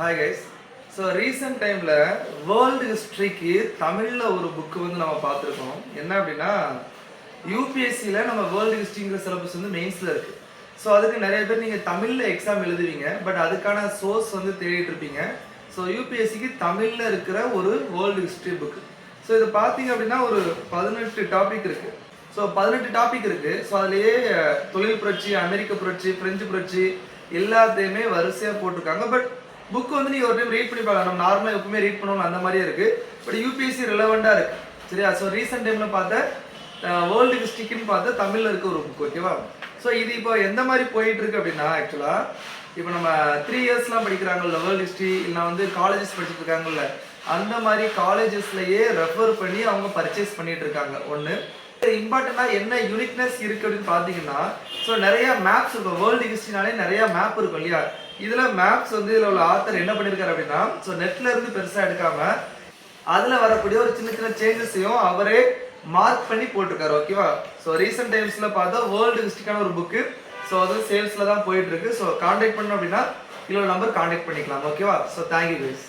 Hi guys. So recent டைமில் world ஹிஸ்ட்ரிக்கு தமிழில் ஒரு புக்கு வந்து நம்ம பார்த்துருக்கோம். என்ன அப்படின்னா யூபிஎஸ்சியில் நம்ம வேர்ல்டு ஹிஸ்ட்ரிங்கிற சிலபஸ் வந்து மெயின்ஸில் இருக்குது. ஸோ அதுக்கு நிறைய பேர் நீங்கள் தமிழில் எக்ஸாம் எழுதுவீங்க, பட் அதுக்கான சோர்ஸ் வந்து தேடிட்டு இருப்பீங்க. ஸோ யூபிஎஸ்சிக்கு தமிழில் இருக்கிற ஒரு வேர்ல்டு ஹிஸ்ட்ரி புக்கு. ஸோ இது பார்த்தீங்க அப்படின்னா ஒரு 18 டாபிக் இருக்குது. ஸோ 18 டாபிக் இருக்குது. ஸோ அதுலேயே தொழில் புரட்சி, அமெரிக்க புரட்சி, பிரெஞ்சு புரட்சி எல்லாத்தையுமே வரிசையாக போட்டிருக்காங்க. பட் புக் வந்து நீங்கள் ஒரு டைம் ரீட் பண்ணி பார்க்கலாம். நம்ம நார்மலாக எப்பவுமே ரீட் பண்ணணும் அந்த மாதிரியே இருக்குது. பட் யூபிஎஸ்சி ரிலவெண்ட்டாக இருக்குது. சரியா? ஸோ ரீசெண்ட் டைமில் பார்த்த வேர்ல்டு ஹிஸ்ட்ரிக்குன்னு பார்த்த தமிழில் இருக்க ஒரு புக். ஓகேவா? ஸோ இது இப்போ எந்த மாதிரி போயிட்டு இருக்கு அப்படின்னா, ஆக்சுவலாக இப்போ நம்ம 3 இயர்ஸ்லாம் படிக்கிறாங்கல்ல வேர்ல்டு ஹிஸ்ட்ரி, இல்லைனா வந்து காலேஜஸ் படிச்சுட்டு இருக்காங்கல்ல, அந்த மாதிரி காலேஜஸ்லையே ரெஃபர் பண்ணி அவங்க பர்ச்சேஸ் பண்ணிட்டு இருக்காங்க. ஒன்று இம்பார்ட்டண்டாக என்ன யூனிக்னஸ் இருக்குது அப்படின்னு பார்த்தீங்கன்னா, ஸோ நிறைய மேப்ஸ் இருக்கும். வேர்ல்டு ஹிஸ்ட்ரினாலே நிறைய மேப் இருக்கும் இல்லையா? இதில் மேப்ஸ் வந்து இதில் உள்ள ஆத்தர் என்ன பண்ணியிருக்காரு அப்படின்னா, ஸோ நெட்டில் இருந்து பெருசாக எடுக்காமல் அதில் வரக்கூடிய ஒரு சின்ன சின்ன சேஞ்சஸையும் அவரே மார்க் பண்ணி போட்டிருக்காரு. ஓகேவா? ஸோ ரீசெண்ட் டைம்ஸில் பார்த்தா வேர்ல்டு ஹிஸ்ட்ரிக்கான ஒரு புக்கு. ஸோ அது சேல்ஸில் தான் போயிட்டு இருக்கு. ஸோ கான்டாக்ட் பண்ணோம் அப்படின்னா இதோட நம்பர் கான்டாக்ட் பண்ணிக்கலாம். ஓகேவா? So thank you guys.